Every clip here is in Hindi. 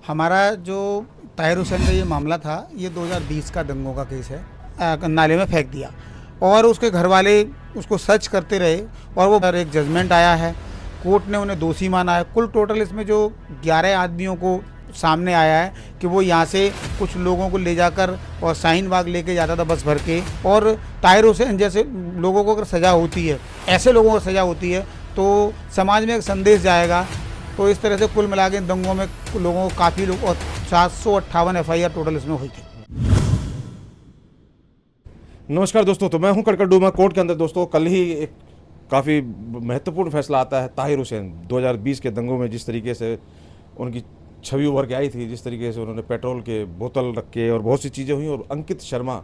हमारा जो ताहिर हुसैन का ये मामला था, ये 2020 का दंगों का केस है। नाले में फेंक दिया और उसके घर वाले उसको सर्च करते रहे और वो एक जजमेंट आया है, कोर्ट ने उन्हें दोषी माना है। कुल टोटल इसमें जो 11 आदमियों को सामने आया है कि वो यहाँ से कुछ लोगों को ले जाकर और शाहीन बाग लेके जाता था बस भर के। और ताहिर हुसैन जैसे लोगों को अगर सज़ा होती है, ऐसे लोगों को सज़ा होती है तो समाज में एक संदेश जाएगा। तो इस तरह से कुल मिला के दंगों में लोगों को काफ़ी लोग और 758 FIR टोटल इसमें हुई थी। नमस्कार दोस्तों, तो मैं हूं कड़कड़डूमा कोर्ट के अंदर। दोस्तों, कल ही एक काफ़ी महत्वपूर्ण फैसला आता है ताहिर हुसैन 2020 के दंगों में। जिस तरीके से उनकी छवि उभर के आई थी, जिस तरीके से उन्होंने पेट्रोल के बोतल रख के और बहुत सी चीज़ें हुई, और अंकित शर्मा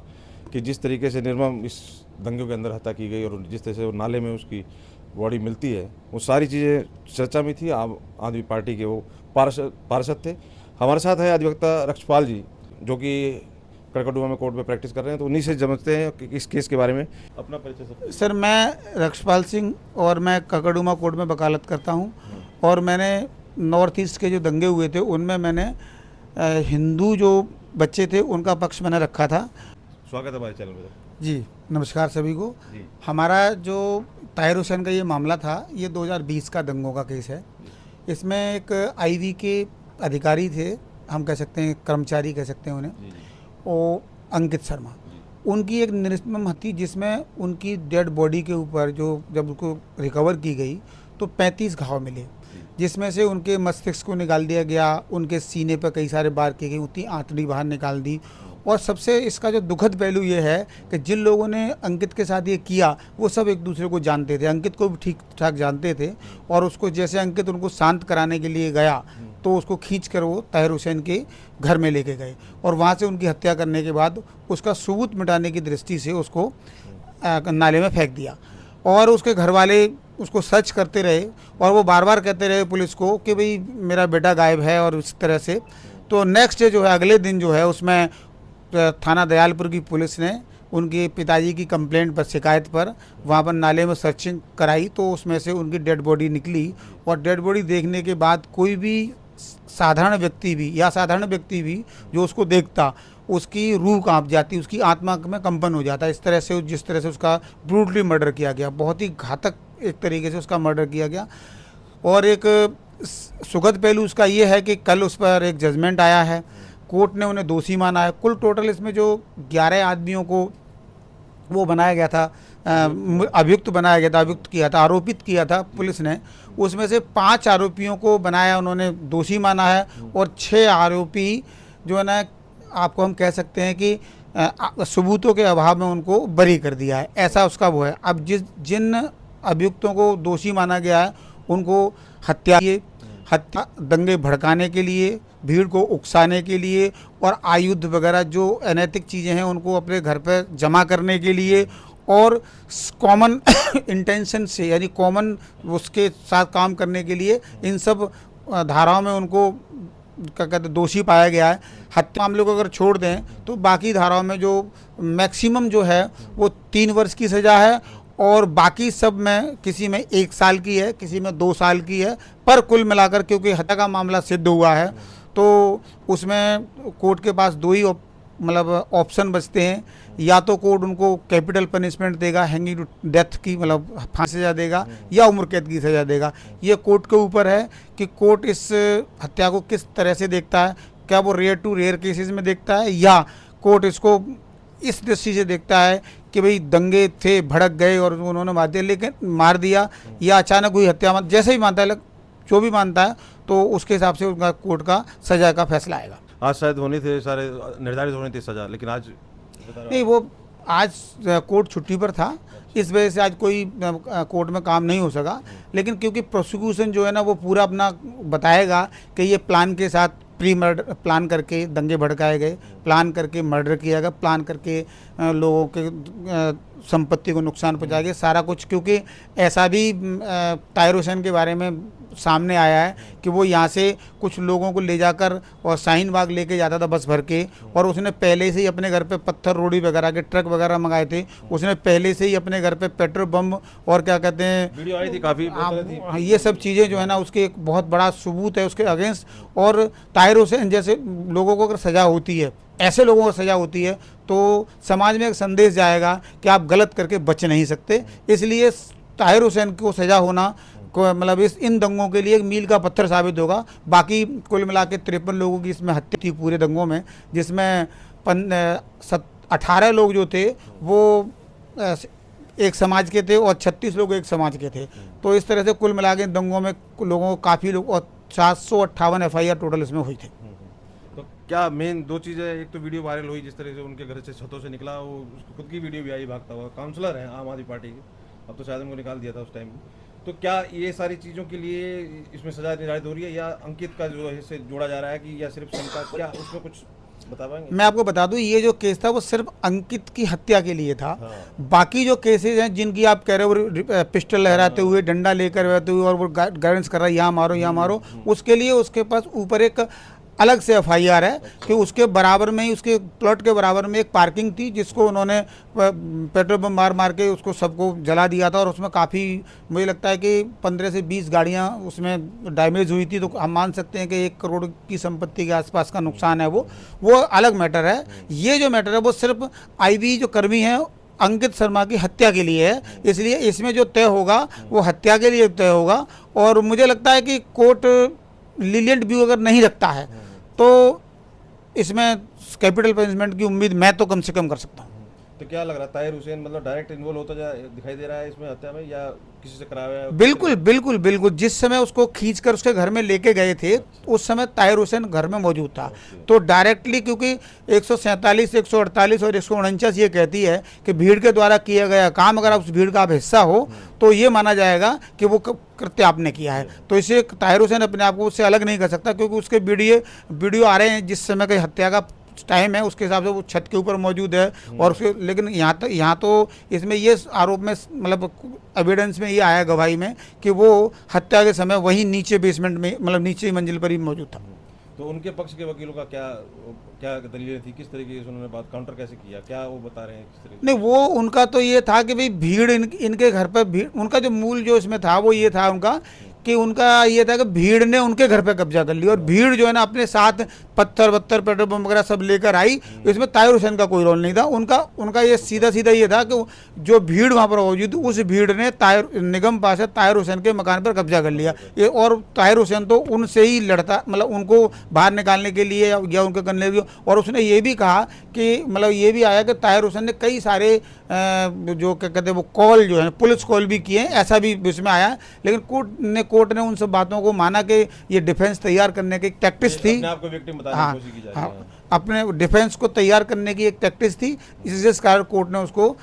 की जिस तरीके से निर्मम इस दंगे के अंदर हत्या की गई और जिस तरह से वो नाले में उसकी बॉडी मिलती है, वो सारी चीज़ें चर्चा में थी। आम आदमी पार्टी के वो पार्षद थे। हमारे साथ है अधिवक्ता रक्षपाल जी, जो कि कड़कड़डूमा में कोर्ट में प्रैक्टिस कर रहे हैं, तो उन्हीं से समझते हैं कि इस केस के बारे में। अपना परिचय सर, मैं रक्षपाल सिंह और मैं कड़कड़डूमा कोर्ट में वकालत करता हूं। और मैंने नॉर्थ ईस्ट के जो दंगे हुए थे उनमें मैंने हिंदू जो बच्चे थे उनका पक्ष मैंने रखा था। स्वागत है हमारे चैनल में जी, नमस्कार सभी को जी। हमारा जो ताहिर हुसैन का ये मामला था, ये 2020 का दंगों का केस है। इसमें एक आईवी के अधिकारी थे, हम कह सकते हैं कर्मचारी कह सकते हैं उन्हें, वो अंकित शर्मा। उनकी एक निर्मम हत्या, जिसमें उनकी डेड बॉडी के ऊपर जो जब उसको रिकवर की गई तो 35 घाव मिले, जिसमें से उनके मस्तिष्क को निकाल दिया गया, उनके सीने पर कई सारे बार किए गए, उतनी आंतड़ी बाहर निकाल दी। और सबसे इसका जो दुखद पहलू ये है कि जिन लोगों ने अंकित के साथ ये किया वो सब एक दूसरे को जानते थे, अंकित को भी ठीक ठाक जानते थे। और उसको जैसे अंकित उनको शांत कराने के लिए गया तो उसको खींच कर वो ताहिर हुसैन के घर में लेके गए और वहाँ से उनकी हत्या करने के बाद उसका सबूत मिटाने की दृष्टि से उसको नाले में फेंक दिया। और उसके घर वाले उसको सर्च करते रहे और वो बार बार कहते रहे पुलिस को कि भाई मेरा बेटा गायब है और इस तरह से। तो नेक्स्ट डे जो है, अगले दिन जो है, उसमें थाना दयालपुर की पुलिस ने उनके पिताजी की कंप्लेंट पर, शिकायत पर वहाँ पर नाले में सर्चिंग कराई तो उसमें से उनकी डेड बॉडी निकली। और डेड बॉडी देखने के बाद कोई भी साधारण व्यक्ति भी जो उसको देखता, उसकी रूह कांप जाती, उसकी आत्मा में कंपन हो जाता। इस तरह से जिस तरह से उसका ब्रूटली मर्डर किया गया, बहुत ही घातक एक तरीके से उसका मर्डर किया गया। और एक सुखद पहलू उसका ये है कि कल उस पर एक जजमेंट आया है, कोर्ट ने उन्हें दोषी माना है। कुल टोटल इसमें जो 11 आदमियों को वो बनाया गया था, अभियुक्त बनाया गया था, अभियुक्त किया था, आरोपित किया था पुलिस ने, उसमें से 5 आरोपियों को बनाया, उन्होंने दोषी माना है। और 6 आरोपी जो है ना, आपको हम कह सकते हैं कि सबूतों के अभाव में उनको बरी कर दिया है, ऐसा उसका वो है। अब जिन अभियुक्तों को दोषी माना गया है उनको हत्या दंगे भड़काने के लिए, भीड़ को उकसाने के लिए और आयुध वगैरह जो अनैतिक चीज़ें हैं उनको अपने घर पर जमा करने के लिए और कॉमन इंटेंशन से, यानी कॉमन उसके साथ काम करने के लिए, इन सब धाराओं में उनको क्या कहते दोषी पाया गया है। हत्या मामले को अगर छोड़ दें तो बाकी धाराओं में जो मैक्सिमम जो है वो 3 वर्ष की सज़ा है और बाकी सब में किसी में 1 साल की है, किसी में 2 साल की है। पर कुल मिलाकर क्योंकि हत्या का मामला सिद्ध हुआ है तो उसमें कोर्ट के पास 2 ही मतलब ऑप्शन बचते हैं। या तो कोर्ट उनको कैपिटल पनिशमेंट देगा, हैंगिंग टू डेथ की मतलब फांसी सज़ा देगा, या उम्र कैद की सज़ा देगा। ये कोर्ट के ऊपर है कि कोर्ट इस हत्या को किस तरह से देखता है, क्या वो रेयर टू रेयर केसेस में देखता है या कोर्ट इसको इस दृष्टि से देखता है कि भाई दंगे थे, भड़क गए और उन्होंने मार दिया, या अचानक हुई हत्या। जैसे ही मानता है, जो भी मानता है, तो उसके हिसाब से उनका कोर्ट का सज़ा का फैसला आएगा। आज शायद होनी थी, सारे निर्धारित होनी थी सज़ा, लेकिन आज नहीं, वो आज कोर्ट छुट्टी पर था, इस वजह से आज कोई कोर्ट में काम नहीं हो सका। लेकिन क्योंकि प्रोसिक्यूशन जो है ना वो पूरा अपना बताएगा कि ये प्लान के साथ प्री मर्डर प्लान करके दंगे भड़काए गए, प्लान करके मर्डर किया गया, प्लान करके लोगों के संपत्ति को नुकसान पहुंचाया गया, सारा कुछ। क्योंकि ऐसा भी ताहिर हुसैन के बारे में सामने आया है कि वो यहाँ से कुछ लोगों को ले जाकर और शाहीन बाग लेके जाता था बस भर के, और उसने पहले से ही अपने घर पे पत्थर रोड़ी वगैरह के ट्रक वगैरह मंगाए थे। उसने पहले से ही अपने घर पे पेट्रोल बम और क्या कहते हैं, वीडियो आई थी काफ़ी हाँ, ये सब चीज़ें जो है ना उसके एक बहुत बड़ा सबूत है उसके अगेंस्ट। और ताहिर हुसैन जैसे लोगों को अगर सज़ा होती है, ऐसे लोगों को सज़ा होती है, तो समाज में एक संदेश जाएगा कि आप गलत करके बच नहीं सकते। इसलिए ताहिर हुसैन को सज़ा होना को मतलब इन दंगों के लिए एक मील का पत्थर साबित होगा। बाकी कुल मिला के 53 लोगों की इसमें हत्या थी पूरे दंगों में, जिसमें 18 लोग जो थे वो एक समाज के थे और 36 लोग एक समाज के थे। तो इस तरह से कुल मिला के दंगों में लोगों को काफ़ी लोग और 758 FIR टोटल इसमें हुई थी। तो क्या मेन दो चीज़ें, एक तो वीडियो वायरल हुई जिस तरह से उनके घर से छतों से निकला, वो उसको खुद की वीडियो भी आई भागता हुआ, काउंसलर हैं आम आदमी पार्टी के, अब तो शायद उनको निकाल दिया था उस टाइम। तो क्या ये सारी चीज़ों के लिए इसमें सजा निर्धारित हो रही है, या अंकित का जो है इससे जोड़ा जा रहा है, कि या सिर्फ शंका, क्या उसमें कुछ बता पाएंगे? मैं आपको बता दूं, ये जो केस था वो सिर्फ अंकित की हत्या के लिए था। हाँ। बाकी जो केसेस हैं जिनकी आप कह रहे हो पिस्टल लहराते हुए, डंडा लेकर रहते हुए और वो गाइडेंस कर रहा है यहाँ मारो यहाँ मारो, उसके लिए उसके पास ऊपर एक अलग से FIR है कि उसके बराबर में ही, उसके प्लॉट के बराबर में एक पार्किंग थी जिसको उन्होंने पेट्रोल बम मार मार के उसको सबको जला दिया था। और उसमें काफ़ी मुझे लगता है कि 15 से 20 गाड़ियाँ उसमें डैमेज हुई थी। तो हम मान सकते हैं कि 1 करोड़ की संपत्ति के आसपास का नुकसान है वो अलग मैटर है। ये जो मैटर है वो सिर्फ IB जो कर्मी हैं अंकित शर्मा की हत्या के लिए है, इसलिए इसमें जो तय होगा वो हत्या के लिए तय होगा। और मुझे लगता है कि कोर्ट लीनिएंट व्यू अगर नहीं रखता है तो इसमें कैपिटल पनिशमेंट की उम्मीद मैं तो कम से कम कर सकता हूँ। तो क्या लग रहा है, ताहिर हुसैन मतलब डायरेक्ट इन्वॉल्व होता दिखाई दे रहा है इसमें हत्या में, या किसी से कराया है? बिल्कुल बिल्कुल बिल्कुल, जिस समय उसको खींचकर उसके घर में लेके गए थे उस समय ताहिर हुसैन घर में मौजूद था। तो डायरेक्टली, क्योंकि 147, 148 और 149 ये कहती है कि भीड़ के द्वारा किया गया काम, अगर आप उस भीड़ का आप हिस्सा हो तो ये माना जाएगा कि वो कृत्य आपने किया है। तो इसे ताहिर हुसैन अपने आप को उससे अलग नहीं कर सकता, क्योंकि उसके वीडियो आ रहे हैं जिस समय की हत्या का टाइम है उसके हिसाब से वो छत के ऊपर मौजूद है। और उसके लेकिन यहाँ तो इसमें ये आरोप में मतलब एविडेंस में ये आया गवाही में कि वो हत्या के समय वहीं नीचे बेसमेंट में मतलब नीचे मंजिल पर ही मौजूद था। तो उनके पक्ष के वकीलों का क्या दलीलें थी, किस तरीके से उन्होंने बात काउंटर कैसे किया, क्या वो बता रहे हैं किस तरीके? नहीं, वो उनका तो ये था कि भाई भीड़ इनके घर पर भीड़, उनका जो मूल जो इसमें था वो ये था उनका कि उनका ये था कि भीड़ ने उनके घर पे कब्जा कर लिया। और भीड़ जो है ना अपने साथ पत्थर पेट्रोल बम वगैरह सब लेकर आई। इसमें ताहिर हुसैन का कोई रोल नहीं था। उनका ये सीधा ये था कि जो भीड़ वहाँ पर मौजूद थी उस भीड़ ने निगम पार्षद ताहिर हुसैन के मकान पर कब्जा कर लिया। ये और ताहिर हुसैन तो उनसे ही लड़ता, मतलब उनको बाहर निकालने के लिए या उनके करने के लिए। और उसने ये भी कहा कि मतलब ये भी आया कि ताहिर हुसैन ने कई सारे जो क्या कहते हैं वो कॉल जो है पुलिस कॉल भी किए, ऐसा भी इसमें आया। लेकिन कोर्ट ने उन सब बातों को माना कि ये डिफेंस तैयार करने की एक टैक्टिस थी। आपको विक्टिम बताने की कोशिश की जा रही है। अपने डिफेंस को तैयार करने की एक टैक्टिस थी, इस कारण कोर्ट ने उसको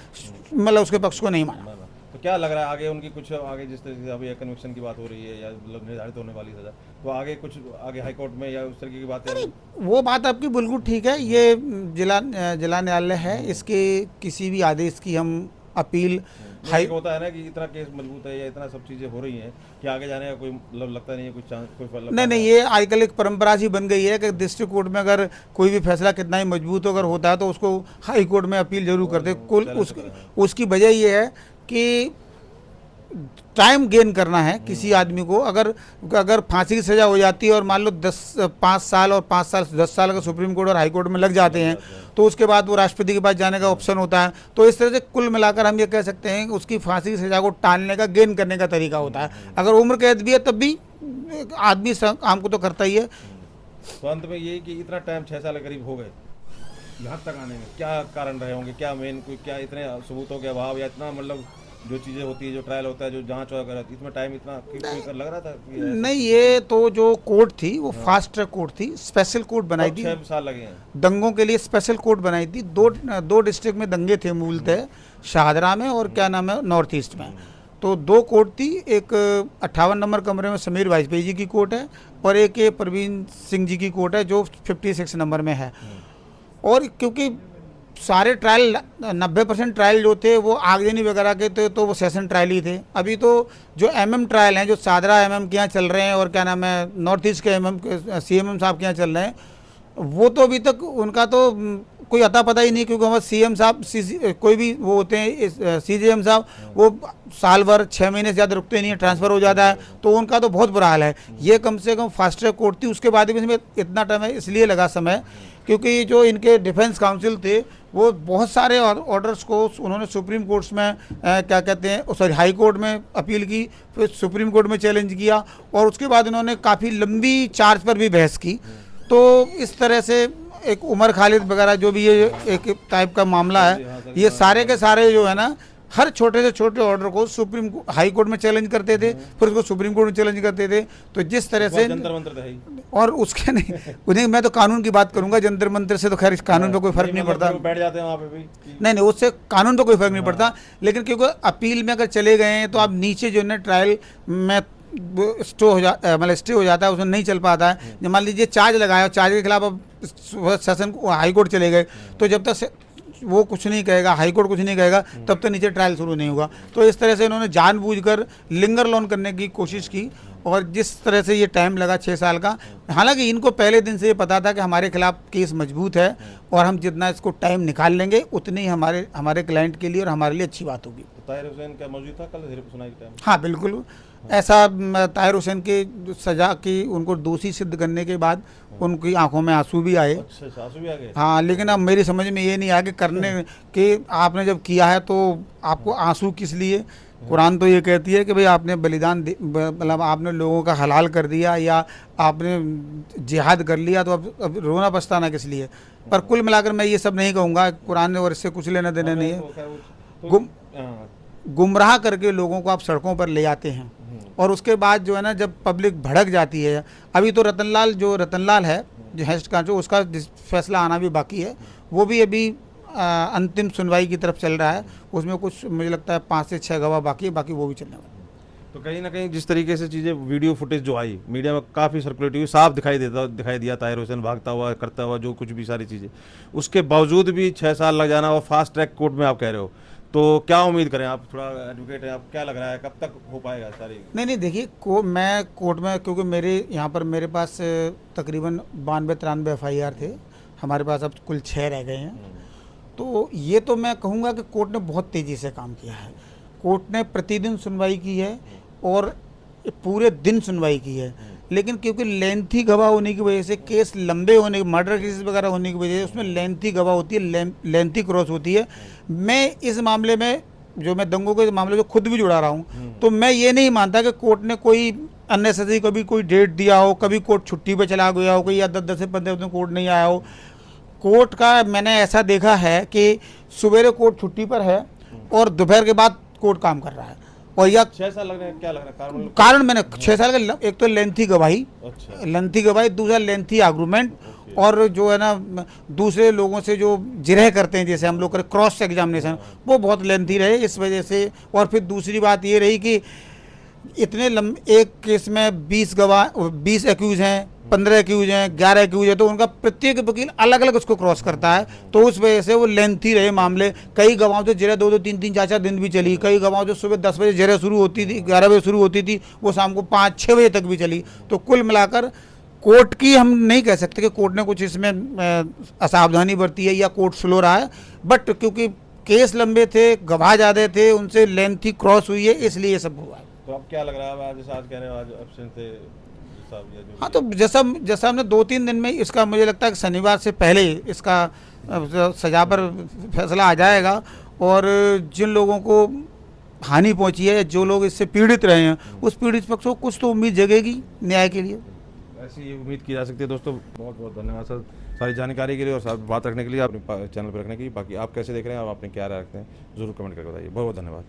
मतलब उसके पक्ष को नहीं माना। तो क्या लग रहा है आगे उनकी कुछ आगे जिस तरह से अभी कन्विक्शन की बात हो रही है या मतलब निर्धारित होने वाली सजा, तो आगे कुछ आगे हाई कोर्ट में या उस तरीके की बात है? वो बात आपकी बिल्कुल ठीक है। ये जिला न्यायालय है, इसके किसी भी आदेश की हम अपील हाई होता है ना कि इतना केस मजबूत है या इतना सब चीज़ें हो रही हैं कि आगे जाने का कोई मतलब लगता नहीं है कुछ चांस, कोई फल नहीं, ये आजकल एक परंपरा सी बन गई है कि डिस्ट्रिक्ट कोर्ट में अगर कोई भी फैसला कितना ही मजबूत अगर होता है तो उसको हाई कोर्ट में अपील जरूर करते। उसकी वजह ये है कि टाइम गेन करना है किसी आदमी को। अगर फांसी की सज़ा हो जाती है और मान लो 5 साल और 5 साल 10 साल अगर सुप्रीम कोर्ट और हाई कोर्ट में लग जाते हैं तो उसके बाद वो राष्ट्रपति के पास जाने का ऑप्शन होता है। तो इस तरह से कुल मिलाकर हम ये कह सकते हैं कि उसकी फांसी की सज़ा को टालने का, गेन करने का तरीका होता है। अगर उम्र कैद भी है तब भी आदमी आम को तो करता ही है। तो अंत में ये कि इतना टाइम 6 साल करीब हो गए यहाँ तक आने में, क्या कारण रहे होंगे? क्या मेन कोई क्या इतने सबूतों के अभाव या इतना मतलब जो चीज़ें होती है, जो ट्रायल होता है, जो जांच वगैरह, इसमें टाइम इतना कोई लग रहा था? नहीं, ये तो जो कोर्ट थी वो फास्ट ट्रैक कोर्ट थी, स्पेशल कोर्ट बनाई थी। 6 साल लगे हैं दंगों के लिए स्पेशल कोर्ट बनाई थी। दो डिस्ट्रिक्ट में दंगे थे मूलतः, शाहदरा में और क्या नाम है नॉर्थ ईस्ट में। तो 2 कोर्ट थी, एक 58 नंबर कमरे में समीर वाजपेयी जी की कोर्ट है और एक प्रवीण सिंह जी की कोर्ट है जो 56 नंबर में है। और क्योंकि सारे ट्रायल 90% ट्रायल जो थे वो आगजनी वगैरह के थे, तो वो सेशन ट्रायल ही थे। अभी तो जो एमएम ट्रायल हैं, जो सादरा एमएम के यहाँ चल रहे हैं और क्या नाम है नॉर्थ ईस्ट के एमएम के सीएमएम साहब के यहाँ चल रहे हैं, वो तो अभी तक उनका तो कोई अता पता ही नहीं, क्योंकि हमारे सीएम साहब कोई भी वो होते हैं सीजीएम साहब, वो साल भर 6 महीने से ज़्यादा रुकते नहीं है, ट्रांसफ़र हो जाता है, तो उनका तो बहुत बुरा हाल है। ये कम से कम फास्ट ट्रैक कोर्ट थी, उसके बाद भी इसमें इतना टाइम है इसलिए लगा समय क्योंकि जो इनके डिफेंस काउंसिल थे वो बहुत सारे ऑर्डर्स को उन्होंने सुप्रीम कोर्ट्स में क्या कहते हैं सॉरी हाई कोर्ट में अपील की, फिर सुप्रीम कोर्ट में चैलेंज किया और उसके बाद इन्होंने काफ़ी लंबी चार्ज पर भी बहस की। तो इस तरह से एक उमर खालिद वगैरह जो भी ये एक टाइप का मामला है, ये सारे के सारे जो है ना हर छोटे से छोटे ऑर्डर को सुप्रीम हाई कोर्ट में चैलेंज करते थे, फिर उसको सुप्रीम कोर्ट में चैलेंज करते थे। तो जिस तरह से जंतर मंतर था ही। और उसके नहीं उन्हें मैं तो कानून की बात करूंगा, जंतर मंतर से तो खैर इस कानून पे कोई फर्क नहीं पड़ता, बैठ जाते हैं वहाँ पे भी। नहीं उससे कानून पे कोई फर्क नहीं पड़ता, लेकिन क्योंकि अपील में अगर चले गए हैं तो आप नीचे जो है ट्रायल में स्टे हो जाता है, उसमें नहीं चल पाता है। मान लीजिए चार्ज लगाया, चार्ज के खिलाफ अब सेशन हाई कोर्ट चले गए, तो जब तक वो कुछ नहीं कहेगा, हाई कोर्ट कुछ नहीं कहेगा, तब तक नीचे ट्रायल शुरू नहीं होगा। तो इस तरह से इन्होंने जानबूझकर लिंगर लोन करने की कोशिश की और जिस तरह से ये टाइम लगा 6 साल का, हालांकि इनको पहले दिन से ये पता था कि हमारे खिलाफ केस मजबूत है और हम जितना इसको टाइम निकाल लेंगे उतनी ही हमारे क्लाइंट के लिए और हमारे लिए अच्छी बात होगी। तो ताहिर हुसैन का मौजूद था कल सुनाई के टाइम? हाँ बिल्कुल, ऐसा ताहिर हुसैन की सज़ा की उनको दोषी सिद्ध करने के बाद उनकी आंखों में आंसू भी आए। अच्छा, आंसू भी आ गए? हाँ, लेकिन अब मेरी समझ में ये नहीं आया कि करने कि आपने जब किया है तो आपको आंसू किस लिए। कुरान तो ये कहती है कि भाई आपने बलिदान मतलब आपने लोगों का हलाल कर दिया या आपने जिहाद कर लिया, तो अब रोना पछताना किस लिए। पर कुल मिलाकर मैं ये सब नहीं कहूँगा, कुरान ने और इससे कुछ लेना देना नहीं है। गुमराह करके लोगों को आप सड़कों पर ले आते हैं और उसके बाद जो है ना जब पब्लिक भड़क जाती है, अभी तो रतनलाल है जो हेस्ट कांचो, उसका फैसला आना भी बाकी है, वो भी अभी अंतिम सुनवाई की तरफ चल रहा है। उसमें कुछ मुझे लगता है 5 से 6 गवाह बाकी है, बाकी वो भी चलने वाला है। तो कहीं ना कहीं जिस तरीके से चीज़ें वीडियो फुटेज जो आई मीडिया में काफ़ी सर्कुलेट हुई, साफ दिखाई दिया ताहिर हुसैन भागता हुआ करता हुआ, जो कुछ भी सारी चीज़ें, उसके बावजूद भी 6 साल लग जाना और फास्ट ट्रैक कोर्ट में आप कह रहे हो, तो क्या उम्मीद करें? आप थोड़ा एडवोकेट हैं, आप क्या लग रहा है कब तक हो पाएगा सारी? नहीं देखिए मैं कोर्ट में, क्योंकि मेरे पास तकरीबन 92-93 FIR थे, हमारे पास अब कुल 6 रह गए हैं। तो ये तो मैं कहूँगा कि कोर्ट ने बहुत तेज़ी से काम किया है। कोर्ट ने प्रतिदिन सुनवाई की है और पूरे दिन सुनवाई की है, लेकिन क्योंकि लेंथी गवाह होने की वजह से, केस लंबे होने, मर्डर केसेस वगैरह होने की वजह से उसमें लेंथी गवाह होती है, लेंथी क्रॉस होती है। मैं इस मामले में जो मैं दंगों के मामले से खुद भी जुड़ा रहा हूँ, तो मैं ये नहीं मानता कि कोर्ट ने कोई अननेसेसरी कभी कोई डेट दिया हो, कभी कोर्ट छुट्टी पे चला गया हो, कोई या 10 से 15 दिन कोर्ट नहीं आया हो। कोर्ट का मैंने ऐसा देखा है कि सवेरे कोर्ट छुट्टी पर है और दोपहर के बाद कोर्ट काम कर रहा है। और या 6 साल लग रहे हैं, क्या लग रहा है कारण मैंने 6 साल का, एक तो लेंथी गवाही, अच्छा, लेंथी गवाही, दूसरा लेंथी आर्गूमेंट, और जो है ना दूसरे लोगों से जो जिरह करते हैं, जैसे हम लोग करें क्रॉस एग्जामिनेशन, वो बहुत लेंथी रहे इस वजह से। और फिर दूसरी बात ये रही कि इतने एक केस में 20 एक्यूज हैं, 15 एक्यूज हैं, 11 एक्यूज है, तो उनका प्रत्येक वकील अलग अलग उसको क्रॉस करता है, तो उस वजह से वो लेंथी रहे मामले। कई गवाहों से जिरह 2-2, 3-3, 4-4 दिन भी चली, कई गवाहों से सुबह 10 बजे जिरह शुरू होती थी, 11 बजे शुरू होती थी, वो शाम को 5-6 बजे तक भी चली। तो कुल मिलाकर कोर्ट की हम नहीं कह सकते कि कोर्ट ने कुछ इसमें असावधानी बरती है या कोर्ट स्लो रहा है, बट क्योंकि केस लंबे थे, गवाह ज़्यादा थे, उनसे लेंथी क्रॉस हुई है, इसलिए ये सब हुआ है। तो अब क्या लग रहा है, आज कह रहे हो आज एब्सेंट थे? हाँ, तो जैसा हमने 2-3 दिन में इसका, मुझे लगता है कि शनिवार से पहले इसका सजा पर फैसला आ जाएगा और जिन लोगों को हानि पहुंची है, जो लोग इससे पीड़ित रहे हैं, उस पीड़ित पक्ष को कुछ तो उम्मीद जगेगी न्याय के लिए। ऐसी उम्मीद की जा सकती है। दोस्तों बहुत बहुत धन्यवाद सर सारी जानकारी के लिए और साथ बात रखने के लिए, अपने चैनल पर रखने के लिए। बाकी आप कैसे देख रहे हैं, आप अपने क्या राय रखते हैं, जरूर कमेंट करके बताइए। बहुत बहुत धन्यवाद।